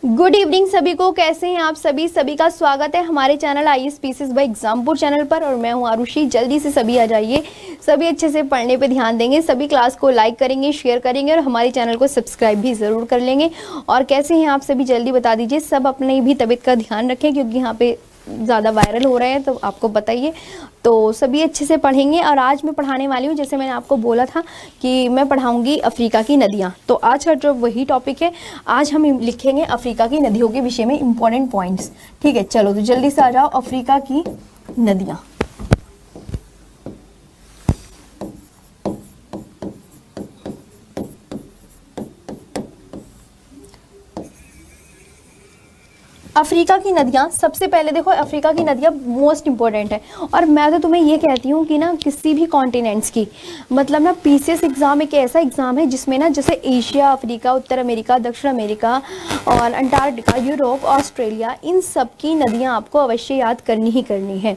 Good evening सभी को। कैसे हैं आप सभी? सभी का स्वागत है हमारे channel IAS PCS by Exampur channel पर। और मैं हूं आरुषि। जल्दी से सभी आ जाइए, सभी अच्छे से पढ़ने पे ध्यान देंगे, सभी क्लास को लाइक करेंगे, शेयर करेंगे और हमारे चैनल को सब्सक्राइब भी ज़रूर कर लेंगे। और कैसे हैं आप सभी जल्दी बता दीजिए। सब अपनी भी तबीयत का ध्यान रखें क्योंकि यहाँ पे ज़्यादा वायरल हो रहे हैं, तो आपको बताइए। तो सभी अच्छे से पढ़ेंगे। और आज मैं पढ़ाने वाली हूँ, जैसे मैंने आपको बोला था कि मैं पढ़ाऊंगी अफ्रीका की नदियाँ। तो आज का जो वही टॉपिक है, आज हम लिखेंगे अफ्रीका की नदियों के विषय में इंपॉर्टेंट पॉइंट्स। ठीक है, चलो तो जल्दी से आ जाओ। अफ्रीका की नदियाँ। अफ्रीका की नदियाँ, सबसे पहले देखो अफ्रीका की नदियाँ मोस्ट इंपॉर्टेंट है। और मैं तो तुम्हें ये कहती हूँ कि ना किसी भी कॉन्टिनेंट्स की, मतलब ना पीसीएस एग्ज़ाम एक ऐसा एग्ज़ाम है जिसमें ना जैसे एशिया, अफ्रीका, उत्तर अमेरिका, दक्षिण अमेरिका और अंटार्कटिका, यूरोप, ऑस्ट्रेलिया, इन सब की नदियाँ आपको अवश्य याद करनी ही करनी है।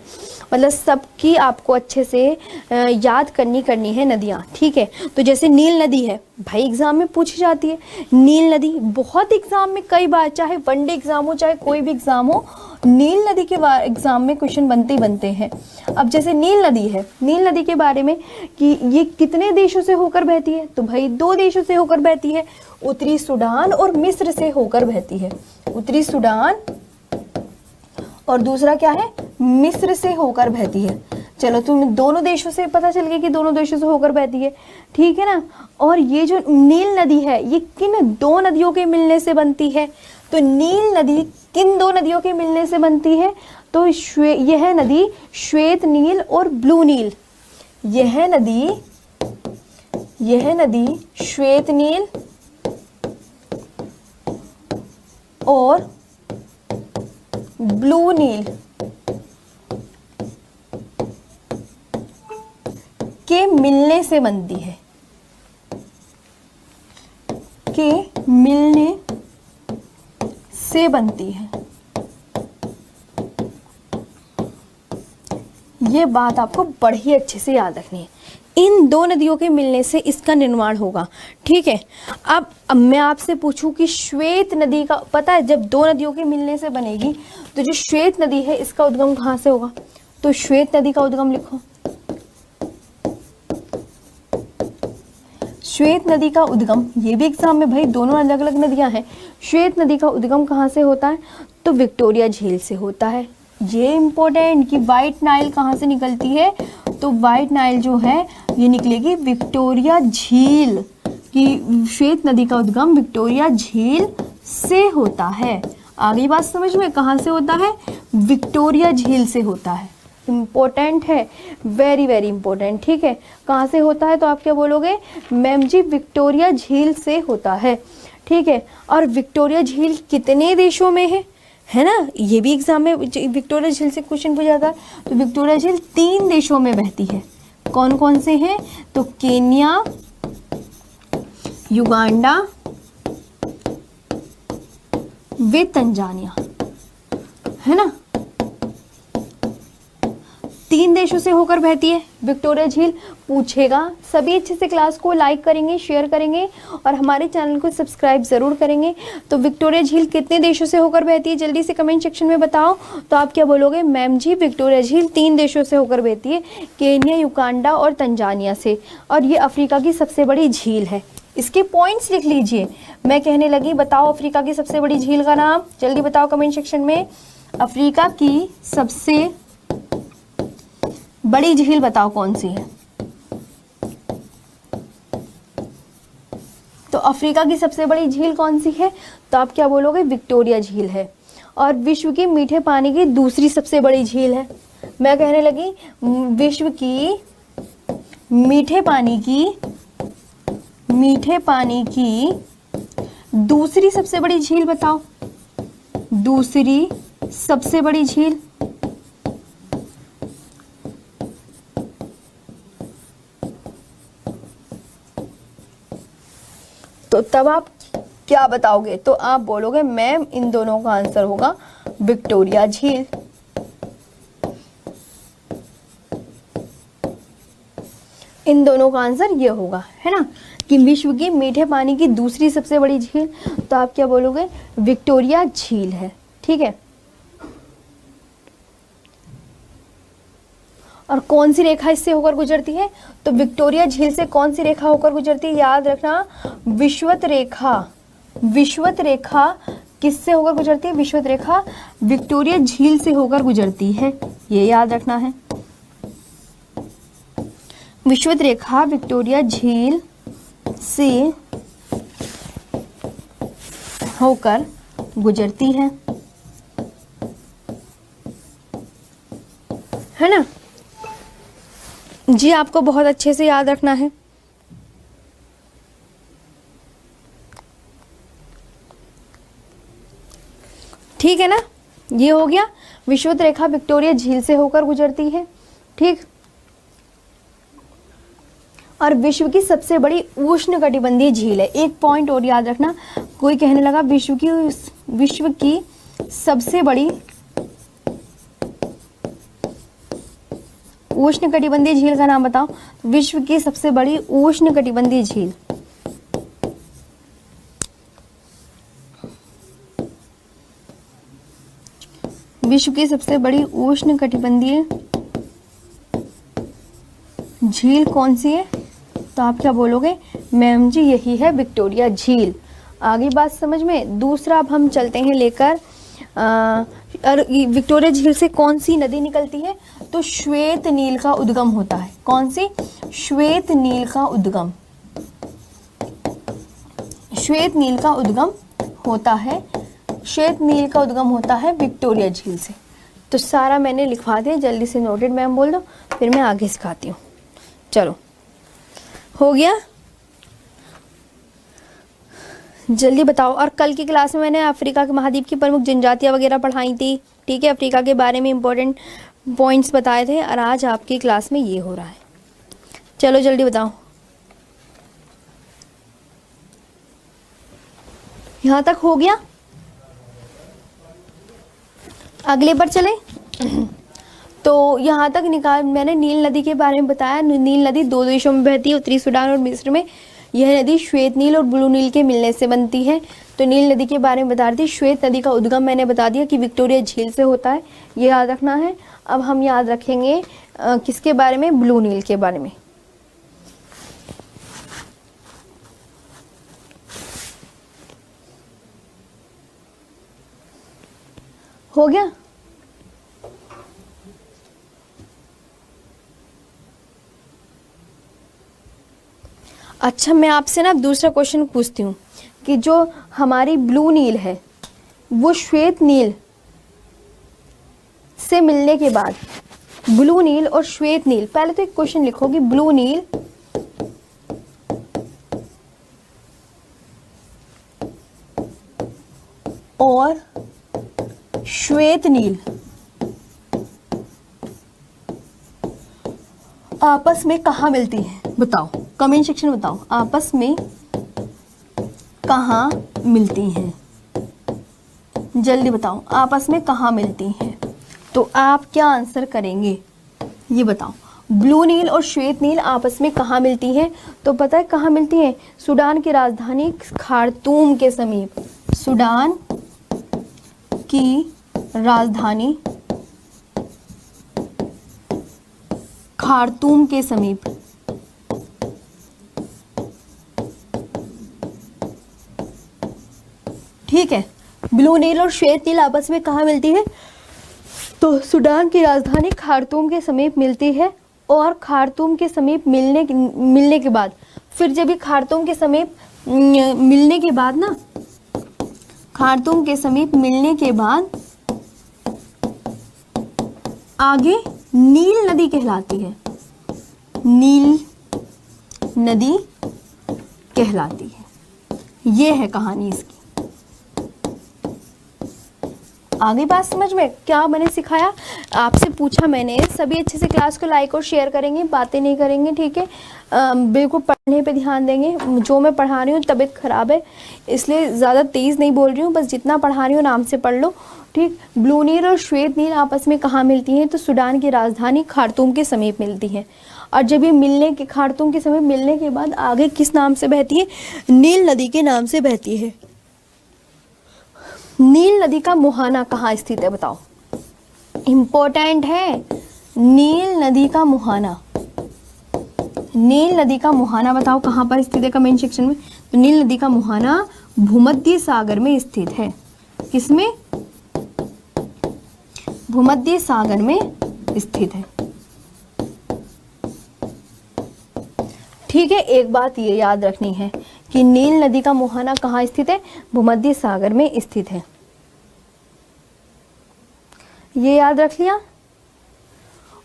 मतलब सबकी आपको अच्छे से याद करनी है नदियाँ। ठीक है, तो जैसे नील नदी है भाई, एग्ज़ाम में पूछी जाती है नील नदी। बहुत एग्ज़ाम में कई बार, चाहे वनडे एग्ज़ाम हो चाहे कोई भी एग्ज़ाम हो, नील नदी के एग्ज़ाम में क्वेश्चन बनते ही बनते हैं। अब जैसे नील नदी है, नील नदी के बारे में कि ये कितने देशों से होकर बहती है, तो भाई 2 देशों से होकर बहती है। उत्तरी सूडान और मिस्र से होकर बहती है। उत्तरी सूडान और दूसरा क्या है, मिस्र से होकर बहती है। चलो तुम दोनों देशों से पता चल गया कि दोनों देशों से होकर बहती है। ठीक है ना। और ये जो नील नदी है ये किन 2 नदियों के मिलने से बनती है? तो नील नदी किन 2 नदियों के मिलने से बनती है? तो यह नदी श्वेत नील और ब्लू नील। यह नदी श्वेत नील और ब्लू नील के मिलने से बनती है। के मिलने से बनती है। ये बात आपको बड़ी अच्छे से याद रखनी है। इन 2 नदियों के मिलने से इसका निर्माण होगा। ठीक है। अब मैं आपसे पूछूं कि श्वेत नदी का पता है, जब 2 नदियों के मिलने से बनेगी तो जो श्वेत नदी है इसका उद्गम कहाँ से होगा? तो श्वेत नदी का उद्गम लिखो। श्वेत नदी का उद्गम, ये भी एग्जाम में भाई दोनों अलग अलग नदियां हैं। श्वेत नदी का उद्गम कहाँ से होता है? तो विक्टोरिया झील से होता है। ये इंपॉर्टेंट कि व्हाइट नाइल कहाँ से निकलती है? तो व्हाइट नाइल जो है ये निकलेगी विक्टोरिया झील की। श्वेत नदी का उद्गम विक्टोरिया झील से होता है। आगे बात समझ में, कहाँ से होता है? विक्टोरिया झील से होता है। इम्पोर्टेंट है, वेरी वेरी इंपॉर्टेंट। ठीक है, कहाँ से होता है? तो आप क्या बोलोगे? मैम जी विक्टोरिया झील से होता है। ठीक है। और विक्टोरिया झील कितने देशों में है ना? ये भी एग्जाम में विक्टोरिया झील से क्वेश्चन पूछा जाता है। तो विक्टोरिया झील 3 देशों में बहती है। कौन कौन से हैं? तो केन्या, युगांडा वे तंजानिया, है ना? 3 देशों से होकर बहती है विक्टोरिया झील। पूछेगा, सभी अच्छे से क्लास को लाइक करेंगे, शेयर करेंगे और हमारे चैनल को सब्सक्राइब ज़रूर करेंगे। तो विक्टोरिया झील कितने देशों से होकर बहती है जल्दी से कमेंट सेक्शन में बताओ। तो आप क्या बोलोगे? मैम जी विक्टोरिया झील 3 देशों से होकर बहती है, केन्या, युगांडा और तंजानिया से। और ये अफ्रीका की सबसे बड़ी झील है। इसके पॉइंट्स लिख लीजिए। मैं कहने लगी, बताओ अफ्रीका की सबसे बड़ी झील का नाम, जल्दी बताओ कमेंट सेक्शन में। अफ्रीका की सबसे बड़ी झील बताओ कौन सी है? तो अफ्रीका की सबसे बड़ी झील कौन सी है? तो आप क्या बोलोगे? विक्टोरिया झील है। और विश्व की मीठे पानी की दूसरी सबसे बड़ी झील है। मैं कहने लगी विश्व की मीठे पानी की दूसरी सबसे बड़ी झील बताओ। दूसरी सबसे बड़ी झील तो तब आप क्या बताओगे? तो आप बोलोगे मैम इन दोनों का आंसर होगा विक्टोरिया झील। इन दोनों का आंसर ये होगा, है ना, कि विश्व की मीठे पानी की दूसरी सबसे बड़ी झील, तो आप क्या बोलोगे, विक्टोरिया झील है। ठीक है, और कौन सी रेखा इससे होकर गुजरती है, तो विक्टोरिया झील से कौन सी रेखा होकर गुजरती है, याद रखना, विषुवत रेखा। विषुवत रेखा किससे होकर गुजरती है, विषुवत रेखा विक्टोरिया झील से होकर गुजरती है, ये याद रखना है। विषुवत रेखा विक्टोरिया झील से होकर गुजरती है ना जी, आपको बहुत अच्छे से याद रखना है। ठीक है ना, ये हो गया, विषुवत रेखा विक्टोरिया झील से होकर गुजरती है। ठीक, और विश्व की सबसे बड़ी उष्णकटिबंधीय झील है। एक पॉइंट और याद रखना, कोई कहने लगा विश्व की सबसे बड़ी उष्णकटिबंधीय झील का नाम बताओ, विश्व की सबसे बड़ी उष्णकटिबंधीय झील, विश्व की सबसे बड़ी उष्णकटिबंधीय झील कौन सी है, तो आप क्या बोलोगे, मैम जी यही है विक्टोरिया झील। आगे बात समझ में। दूसरा अब हम चलते हैं लेकर, और विक्टोरिया झील से कौन सी नदी निकलती है, तो श्वेत नील का उद्गम होता है। कौन सी, श्वेत नील का उद्गम, श्वेत नील का उद्गम होता है, श्वेत नील का उद्गम होता है विक्टोरिया झील से। तो सारा मैंने लिखवा दिया, जल्दी से नोटेड मैम बोल दो, फिर मैं आगे सिखाती हूँ। चलो, हो गया, जल्दी बताओ। और कल की क्लास में मैंने अफ्रीका के महाद्वीप की प्रमुख जनजातियां वगैरह पढ़ाई थी। ठीक है, अफ्रीका के बारे में इंपॉर्टेंट पॉइंट्स बताए थे, और आज आपकी क्लास में ये हो रहा है। चलो जल्दी बताओ, यहाँ तक हो गया, अगले पर चले। तो यहाँ तक मैंने नील नदी के बारे में बताया। नील नदी दो देशों में बहती है, उत्तरी सूडान और मिस्र में। यह नदी श्वेत नील और ब्लू नील के मिलने से बनती है। तो नील नदी के बारे में बता रही थी। श्वेत नदी का उद्गम मैंने बता दिया कि विक्टोरिया झील से होता है, ये याद रखना है। अब हम याद रखेंगे किसके बारे में, ब्लू नील के बारे में। हो गया, अच्छा मैं आपसे ना दूसरा क्वेश्चन पूछती हूँ कि जो हमारी ब्लू नील है वो श्वेत नील से मिलने के बाद, ब्लू नील और श्वेत नील, पहले तो एक क्वेश्चन लिखो कि ब्लू नील और श्वेत नील आपस में कहाँ मिलती है, बताओ कमेंट सेक्शन में बताओ, आपस में कहाँ मिलती हैं, जल्दी बताओ आपस में कहाँ मिलती हैं। तो आप क्या आंसर करेंगे ये बताओ, ब्लू नील और श्वेत नील आपस में कहाँ मिलती हैं। तो पता है कहाँ मिलती हैं, सूडान की राजधानी खार्तूम के समीप, सूडान की राजधानी खार्तूम के समीप। ठीक है, ब्लू नील और श्वेत नील आपस में कहाँ मिलती है, तो सूडान की राजधानी खार्तूम के समीप मिलती है। और खार्तूम के समीप मिलने के बाद, फिर जब ये खार्तूम के समीप मिलने के बाद ना, खार्तूम के समीप मिलने के बाद आगे नील नदी कहलाती है, नील नदी कहलाती है। ये है कहानी इसकी। आगे बात समझ में, क्या मैंने सिखाया, आपसे पूछा मैंने, सभी अच्छे से क्लास को लाइक और शेयर करेंगे, बातें नहीं करेंगे, ठीक है। बिल्कुल पढ़ने पे ध्यान देंगे। जो मैं पढ़ा रही हूँ, तबीयत ख़राब है इसलिए ज़्यादा तेज़ नहीं बोल रही हूँ, बस जितना पढ़ा रही हूँ आराम से पढ़ लो, ठीक। ब्लू नील और श्वेत नील आपस में कहाँ मिलती हैं? तो सूडान की राजधानी खार्तूम के समीप मिलती हैं। और जब ये मिलने के, खार्तूम के समीप मिलने के बाद आगे किस नाम से बहती है? नील नदी के नाम से बहती है। नील नदी का मुहाना कहाँ स्थित है बताओ? इम्पोर्टेंट है, नील नदी का मुहाना। नील नदी का मुहाना बताओ कहाँ पर स्थित है कमेंट सेक्शन में। तो नील नदी का मुहाना भूमध्य सागर में स्थित है। किसमें? भूमध्य सागर में स्थित है, ठीक है। एक बात ये याद रखनी है कि नील नदी का मुहाना कहाँ स्थित है? भूमध्य सागर में स्थित है, ये याद रख लिया।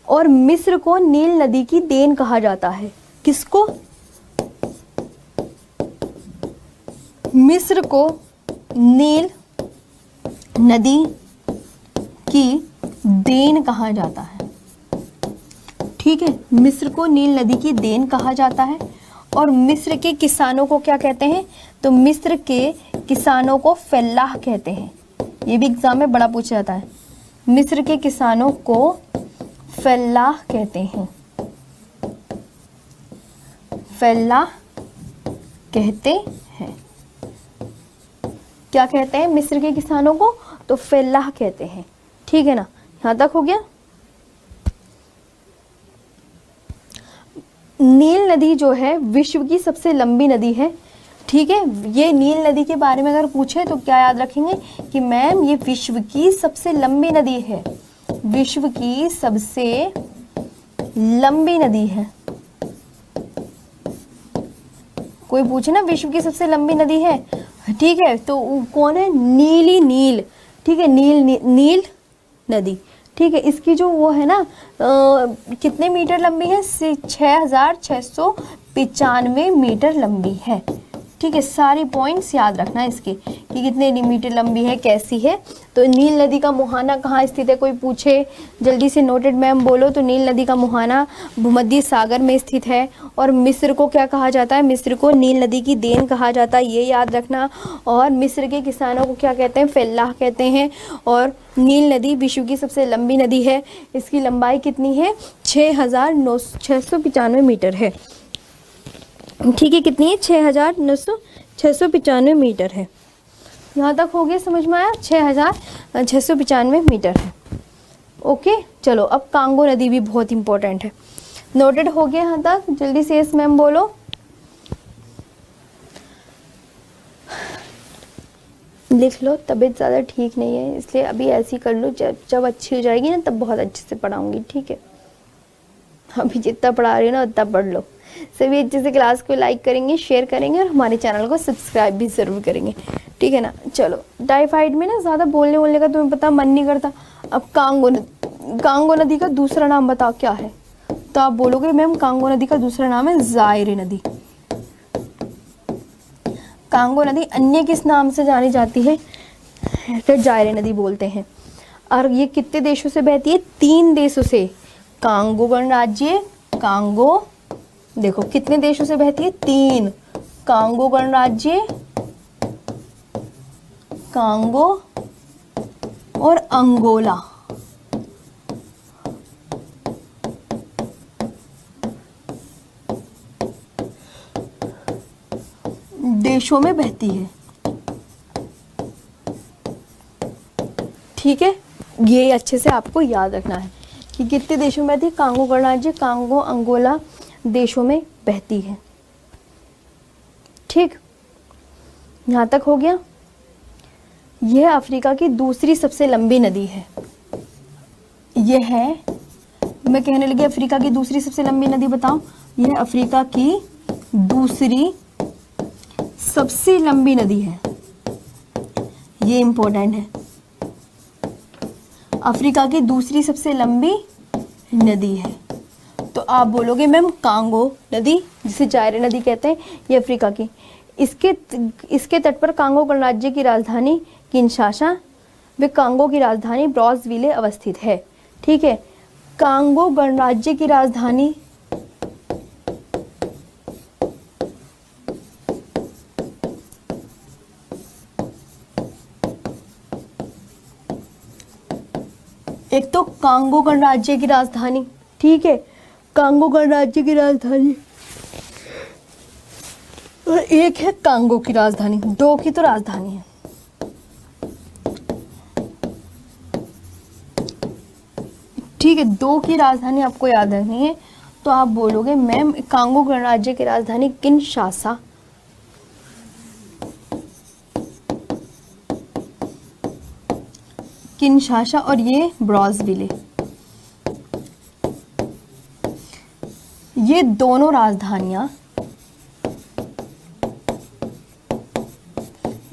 और मिस्र को नील नदी की देन कहा जाता है। किसको? मिस्र को नील नदी की देन कहा जाता है, ठीक है। मिस्र को नील नदी की देन कहा जाता है। और मिस्र के किसानों को क्या कहते हैं? तो मिस्र के किसानों को फल्लाह कहते हैं। ये भी एग्जाम में बड़ा पूछा जाता है। मिस्र के किसानों को फल्लाह कहते हैं, फल्लाह कहते हैं। क्या कहते हैं मिस्र के किसानों को? तो फल्लाह कहते हैं, ठीक है ना। यहां तक हो गया। नील नदी जो है विश्व की सबसे लंबी नदी है, ठीक है। ये नील नदी के बारे में अगर पूछे तो क्या याद रखेंगे कि मैम ये विश्व की सबसे लंबी नदी है, विश्व की सबसे लंबी नदी है। कोई पूछे ना विश्व की सबसे लंबी नदी है, ठीक है, तो कौन है? नीली नील, ठीक है। नील नदी, ठीक है। इसकी जो वो है ना कितने मीटर लंबी है? 6695 मीटर लंबी है, ठीक है। सारी पॉइंट्स याद रखना इसके कि कितने मीटर लंबी है, कैसी है। तो नील नदी का मुहाना कहाँ स्थित है? कोई पूछे जल्दी से नोटेड मैम बोलो। तो नील नदी का मुहाना भूमध्य सागर में स्थित है। और मिस्र को क्या कहा जाता है? मिस्र को नील नदी की देन कहा जाता है, ये याद रखना। और मिस्र के किसानों को क्या कहते हैं? फल्लाह कहते हैं। और नील नदी विश्व की सबसे लंबी नदी है। इसकी लंबाई कितनी है? 695 मीटर है, ठीक है। कितनी है? 695 मीटर है। यहाँ तक हो गया, समझ में आया? 6695 मीटर है, ओके। चलो अब कांगो नदी भी बहुत इंपॉर्टेंट है, नोटेड हो गया यहाँ तक? जल्दी से यस मैम बोलो। लिख लो, तबीयत ज़्यादा ठीक नहीं है इसलिए अभी ऐसी कर लो, जब अच्छी हो जाएगी ना तब बहुत अच्छे से पढ़ाऊंगी, ठीक है। अभी जितना पढ़ा रही हो ना उतना पढ़ लो। सभी अच्छे से क्लास को लाइक करेंगे, शेयर करेंगे और हमारे चैनल को सब्सक्राइब भी ज़रूर करेंगे, ठीक है ना। चलो, टाइफाइड में ना ज़्यादा बोलने का तुम्हें पता मन नहीं करता। अब कांगो नदी का दूसरा नाम बताओ क्या है? तो आप बोलोगे मैम कांगो नदी का दूसरा नाम है ज़ाइरे नदी। कांगो नदी अन्य किस नाम से जानी जाती है? तो ज़ाइरे नदी बोलते हैं। और ये कितने देशों से बहती है? 3 देशों से। कांगो गणराज्य, कांगो, देखो कितने देशों से बहती है? 3। कांगो गणराज्य, कांगो और अंगोला। देशों में बहती है, ठीक है। ये अच्छे से आपको याद रखना है कि कितने देशों में बहती है? कांगो गणराज्य, कांगो, अंगोला देशों में बहती है, ठीक। यहाँ तक हो गया। यह अफ्रीका की दूसरी सबसे लंबी नदी है। यह है, मैं कहने लगी अफ्रीका की दूसरी सबसे लंबी नदी बताओ। यह अफ्रीका की दूसरी सबसे लंबी नदी है, ये इंपॉर्टेंट है। अफ्रीका की दूसरी सबसे लंबी नदी है। तो आप बोलोगे मैम कांगो नदी, जिसे ज़ाइरे नदी कहते हैं, ये अफ्रीका की। इसके तट पर कांगो गणराज्य की राजधानी किनशासा व कांगो की राजधानी ब्राज़ाविले अवस्थित है, ठीक है। कांगो गणराज्य की राजधानी, एक तो कांगो गणराज्य की राजधानी, ठीक है, कांगो गणराज्य की राजधानी, और एक है कांगो की राजधानी, दो की तो राजधानी है। ठीक है, दो की राजधानी आपको याद रखनी है, तो आप बोलोगे मैम कांगो गणराज्य की राजधानी किनशासा, किनशासा, और ये ब्राज़विले। ये दोनों राजधानियां,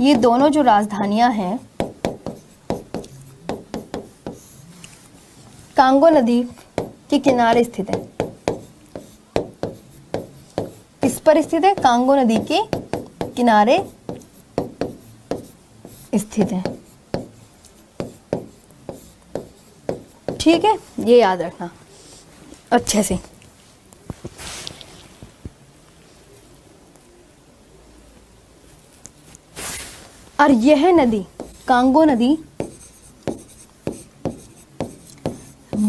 ये दोनों जो राजधानियां हैं कांगो नदी के किनारे स्थित है। किस पर स्थित है? कांगो नदी के किनारे स्थित है। ठीक है, ये याद रखना अच्छे से। और यह नदी, कांगो नदी,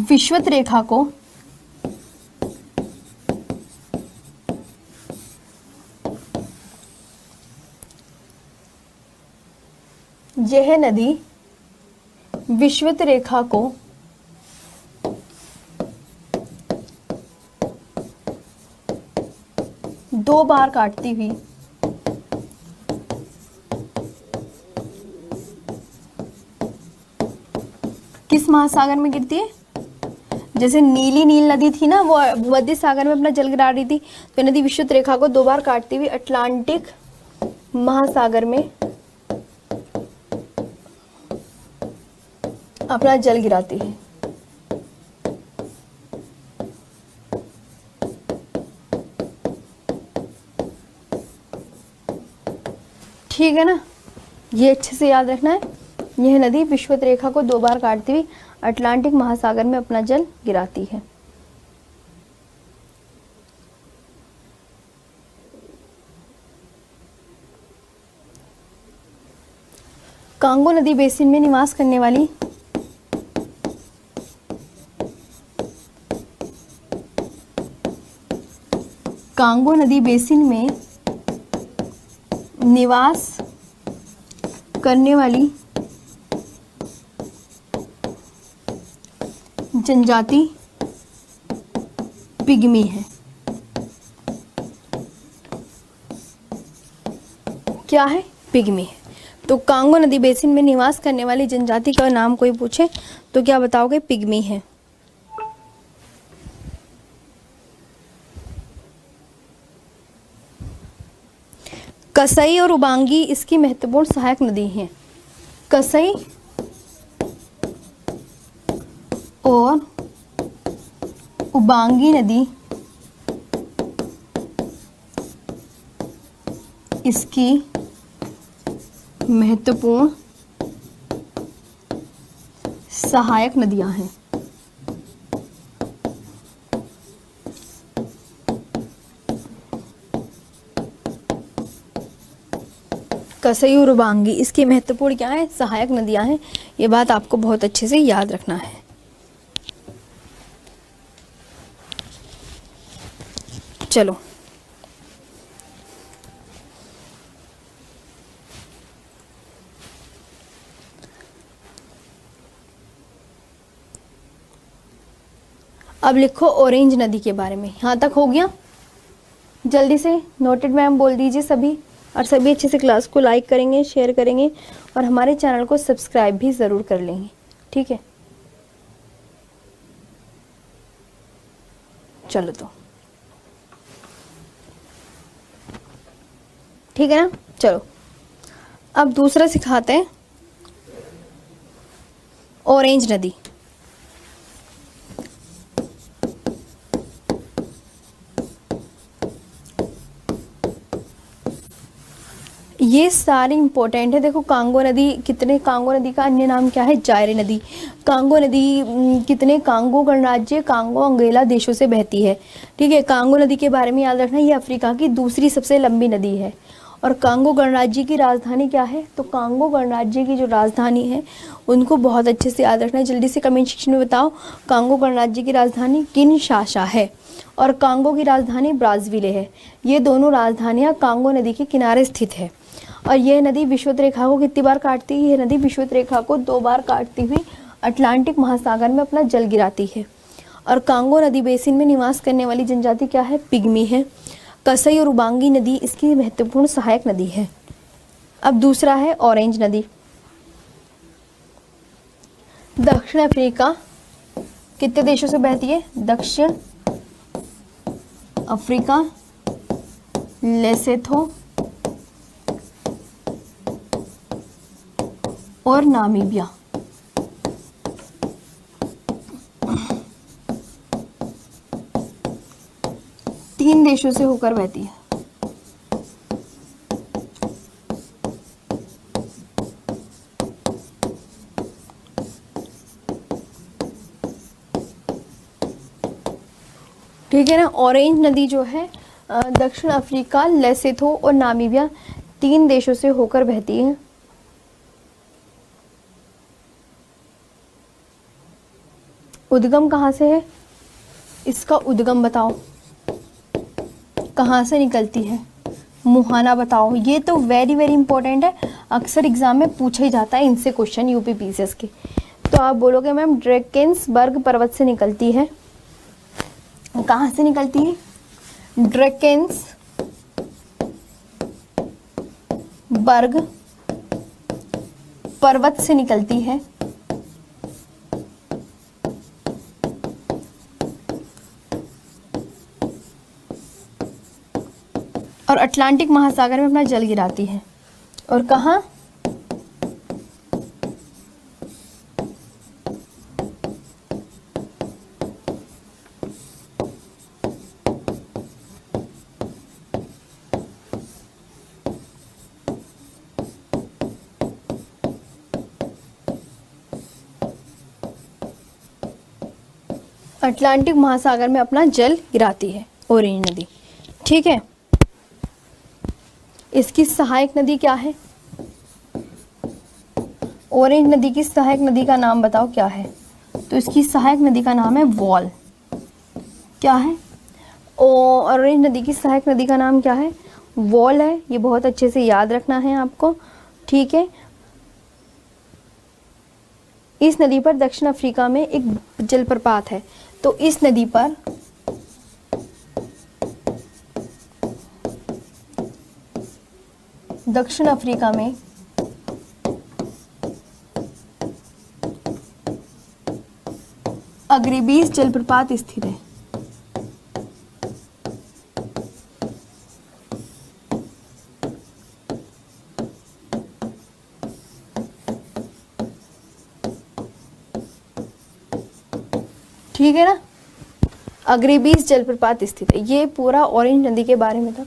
विषुवत रेखा को यह नदी विषुवत रेखा को दो बार काटती हुई किस महासागर में गिरती है? जैसे नील नदी थी ना, वो भूमध्य सागर में अपना जल गिरा रही थी, तो नदी विषुवत रेखा को दो बार काटती हुई अटलांटिक महासागर में अपना जल गिराती है। ठीक है ना, ये अच्छे से याद रखना है। यह नदी विषुवत रेखा को दो बार काटती हुई अटलांटिक महासागर में अपना जल गिराती है। कांगो नदी बेसिन में निवास करने वाली कांगो नदी बेसिन में निवास करने वाली जनजाति पिग्मी है। क्या है? पिग्मी है। तो कांगो नदी बेसिन में निवास करने वाली जनजाति का नाम कोई पूछे तो क्या बताओगे? पिग्मी है। कसई और उबांगी इसकी महत्वपूर्ण सहायक नदी हैं। कसई और उबांगी नदी इसकी महत्वपूर्ण सहायक नदियां हैं। कसई और उबांगी इसकी महत्वपूर्ण क्या है? सहायक नदियां हैं। ये बात आपको बहुत अच्छे से याद रखना है। चलो अब लिखो ऑरेंज नदी के बारे में। यहाँ तक हो गया? जल्दी से नोटेड मैम बोल दीजिए सभी, और सभी अच्छे से क्लास को लाइक करेंगे, शेयर करेंगे और हमारे चैनल को सब्सक्राइब भी ज़रूर कर लेंगे। ठीक है, चलो तो ठीक है ना। चलो अब दूसरा सिखाते हैं, ऑरेंज नदी। ये सारे इंपॉर्टेंट है। देखो कांगो नदी कितने, कांगो नदी का अन्य नाम क्या है? जायरे नदी। कांगो नदी कितने कांगो गणराज्य, कांगो अंगोला देशों से बहती है। ठीक है, कांगो नदी के बारे में याद रखना, ये अफ्रीका की दूसरी सबसे लंबी नदी है। और कांगो गणराज्य की राजधानी क्या है? तो कांगो गणराज्य की जो राजधानी है उनको बहुत अच्छे से याद रखना है। जल्दी से कमेंट सेक्शन में बताओ, कांगो गणराज्य की राजधानी किनशासा है और कांगो की राजधानी ब्राज़ीले है। ये दोनों राजधानियाँ कांगो नदी के किनारे स्थित है। और यह नदी विषुवत रेखा को कितनी बार काटती है? यह नदी विषुवत रेखा को 2 बार काटती हुई अटलांटिक महासागर में अपना जल गिराती है। और कांगो नदी बेसिन में निवास करने वाली जनजाति क्या है? पिग्मी है। कसई और उबांगी नदी इसकी महत्वपूर्ण सहायक नदी है। अब दूसरा है ऑरेंज नदी। दक्षिण अफ्रीका कितने देशों से बहती है? दक्षिण अफ्रीका, लेसोथो और नामीबिया। तीन देशों से होकर बहती है। ठीक है ना। ऑरेंज नदी जो है दक्षिण अफ्रीका, लेसोथो और नामीबिया 3 देशों से होकर बहती है। उद्गम कहाँ से है? इसका उद्गम बताओ, कहाँ से निकलती है? मुहाना बताओ। ये तो वेरी वेरी इंपॉर्टेंट है, अक्सर एग्जाम में पूछा ही जाता है इनसे क्वेश्चन, यूपी पीसीएस के। तो आप बोलोगे मैम ड्रैकेंसबर्ग पर्वत से निकलती है। कहाँ से निकलती है? ड्रैकेंसबर्ग पर्वत से निकलती है। और अटलांटिक महासागर में अपना जल गिराती है। और कहाँ? अटलांटिक महासागर में अपना जल गिराती है ऑरेंज नदी। ठीक है, इसकी सहायक नदी क्या है? ऑरेंज नदी की सहायक नदी का नाम बताओ क्या है? तो इसकी सहायक नदी का नाम है वॉल। क्या है? ऑरेंज नदी की सहायक नदी का नाम क्या है? वॉल है। ये बहुत अच्छे से याद रखना है आपको। ठीक है, इस नदी पर दक्षिण अफ्रीका में एक जलप्रपात है। तो इस नदी पर दक्षिण अफ्रीका में अग्रेबीस जलप्रपात स्थित है। ठीक है ना, अग्रेबीस जलप्रपात स्थित है। ये पूरा ऑरेंज नदी के बारे में था,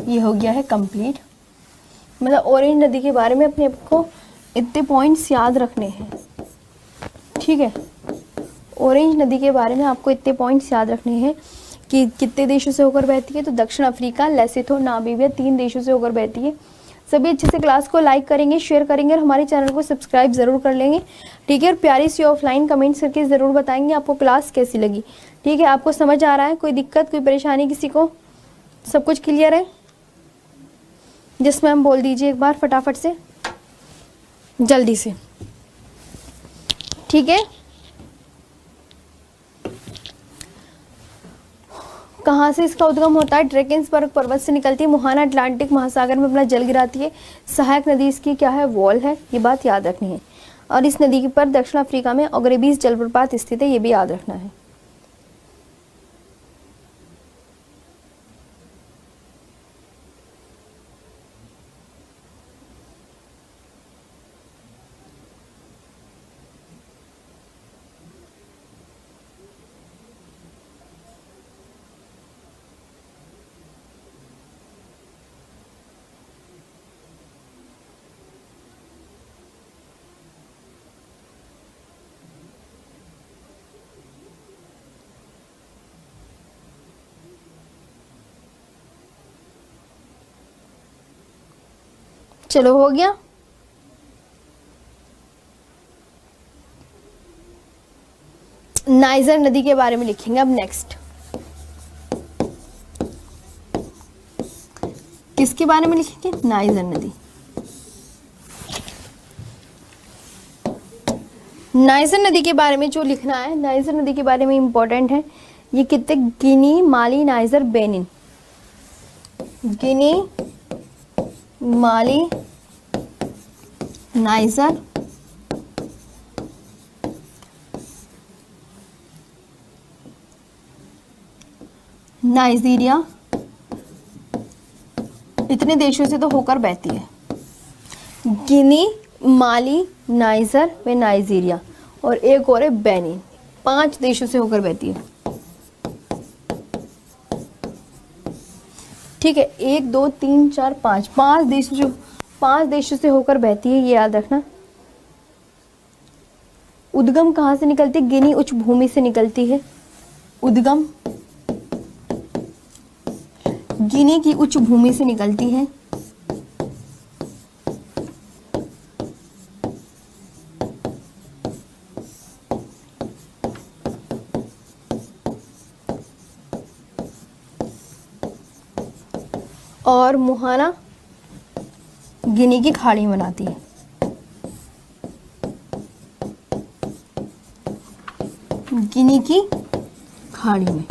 ये हो गया है कंप्लीट। मतलब ऑरेंज नदी के बारे में अपने को इतने पॉइंट्स याद रखने हैं। ठीक है, ऑरेंज नदी के बारे में आपको इतने पॉइंट्स याद रखने हैं कि कितने देशों से होकर बहती है। तो दक्षिण अफ्रीका, लेसोथो, नामीबिया 3 देशों से होकर बहती है। सभी अच्छे से क्लास को लाइक करेंगे, शेयर करेंगे और हमारे चैनल को सब्सक्राइब ज़रूर कर लेंगे। ठीक है, और प्यारी सी ऑफलाइन कमेंट्स करके ज़रूर बताएंगे आपको क्लास कैसी लगी। ठीक है, आपको समझ आ रहा है? कोई दिक्कत, कोई परेशानी किसी को? सब कुछ क्लियर है? जिस मैम बोल दीजिए एक बार फटाफट से, जल्दी से। ठीक है, कहाँ से इसका उद्गम होता है? ड्रैकेंसबर्ग पर्वत से निकलती है। मुहाना अटलांटिक महासागर में अपना जल गिराती है। सहायक नदी इसकी क्या है? वॉल है। ये बात याद रखनी है। और इस नदी पर दक्षिण अफ्रीका में अग्रेबीस जलप्रपात स्थित है, ये भी याद रखना है। चलो हो गया। नाइजर नदी के बारे में लिखेंगे अब नेक्स्ट। किसके बारे में लिखेंगे? नाइजर नदी। नाइजर नदी के बारे में जो लिखना है, नाइजर नदी के बारे में इंपॉर्टेंट है ये कितने, गिनी, माली, नाइजर, बेनिन। गिनी, माली, नाइजर, नाइजीरिया, इतने देशों से तो होकर बहती है। गिनी, माली, नाइजर व नाइजीरिया, और एक और है बेनिन। 5 देशों से होकर बहती है। ठीक है, 1 2 3 4 5, 5 देशों से होकर बहती है, ये याद रखना। उद्गम कहाँ से निकलती है? गिनी उच्च भूमि से निकलती है। उद्गम गिनी की उच्च भूमि से निकलती है। और मुहाना गिनी की खाड़ी में बनाती है। गिनी की खाड़ी में।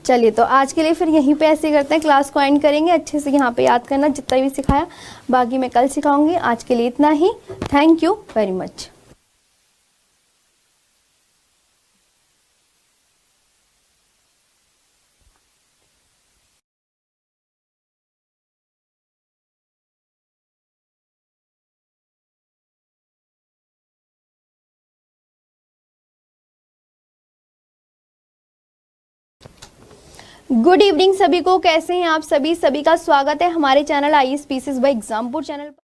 चलिए तो आज के लिए फिर यहीं पे ऐसे करते हैं, क्लास को एंड करेंगे। अच्छे से यहाँ पे याद करना जितना भी सिखाया, बाकी मैं कल सिखाऊंगी। आज के लिए इतना ही। Thank you very much. Good evening सभी को, कैसे हैं आप सभी? सभी का स्वागत है हमारे channel IAS PCS by Exampur channel पर।